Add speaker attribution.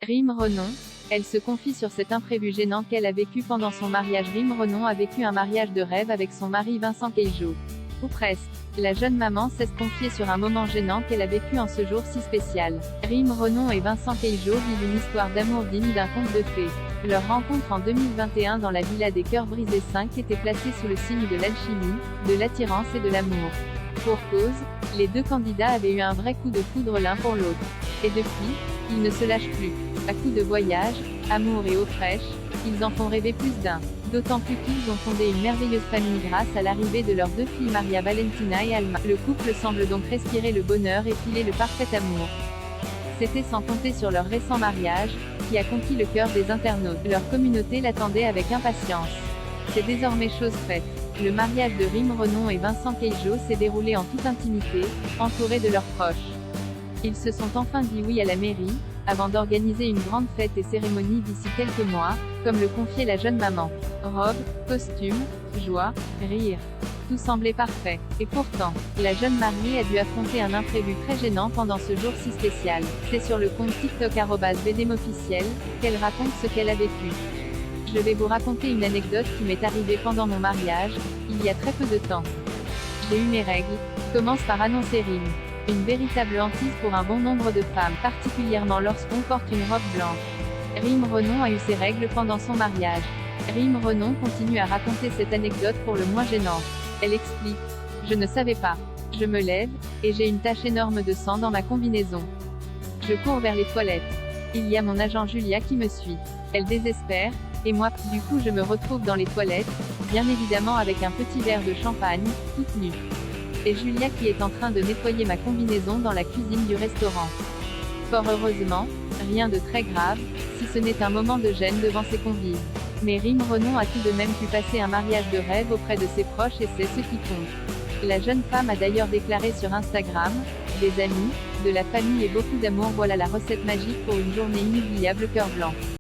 Speaker 1: Rim Renon. Elle se confie sur cet imprévu gênant qu'elle a vécu pendant son mariage. Rim Renon a vécu un mariage de rêve avec son mari Vincent Cailliot. Ou presque. La jeune maman s'est confiée sur un moment gênant qu'elle a vécu en ce jour si spécial. Rim Renon et Vincent Cailliot vivent une histoire d'amour digne d'un conte de fées. Leur rencontre en 2021 dans la Villa des Cœurs Brisés 5 était placée sous le signe de l'alchimie, de l'attirance et de l'amour. Pour cause, les deux candidats avaient eu un vrai coup de foudre l'un pour l'autre. Et depuis, ils ne se lâchent plus. À coups de voyage, amour et eau fraîche, ils en font rêver plus d'un. D'autant plus qu'ils ont fondé une merveilleuse famille grâce à l'arrivée de leurs deux filles Maria Valentina et Alma. Le couple semble donc respirer le bonheur et filer le parfait amour. C'était sans compter sur leur récent mariage, qui a conquis le cœur des internautes. Leur communauté l'attendait avec impatience. C'est désormais chose faite. Le mariage de Rim Renon et Vincent Cailliot s'est déroulé en toute intimité, entourés de leurs proches. Ils se sont enfin dit oui à la mairie, avant d'organiser une grande fête et cérémonie d'ici quelques mois, comme le confiait la jeune maman. Robe, costume, joie, rire. Tout semblait parfait. Et pourtant, la jeune mariée a dû affronter un imprévu très gênant pendant ce jour si spécial. C'est sur le compte TikTok @BDMofficiel qu'elle raconte ce qu'elle a vécu. Je vais vous raconter une anecdote qui m'est arrivée pendant mon mariage, il y a très peu de temps. J'ai eu mes règles, commence par annoncer Rim. Une véritable hantise pour un bon nombre de femmes, particulièrement lorsqu'on porte une robe blanche. Rim Renon a eu ses règles pendant son mariage. Rim Renon continue à raconter cette anecdote pour le moins gênante. Elle explique. Je ne savais pas. Je me lève, et j'ai une tache énorme de sang dans ma combinaison. Je cours vers les toilettes. Il y a mon agent Julia qui me suit. Elle désespère, et moi, du coup je me retrouve dans les toilettes, bien évidemment avec un petit verre de champagne, toute nue. Et Julia qui est en train de nettoyer ma combinaison dans la cuisine du restaurant. Fort heureusement, rien de très grave, si ce n'est un moment de gêne devant ses convives. Mais Rim Renon a tout de même pu passer un mariage de rêve auprès de ses proches et c'est ce qui compte. La jeune femme a d'ailleurs déclaré sur Instagram, des amis, de la famille et beaucoup d'amour, voilà la recette magique pour une journée inoubliable cœur blanc.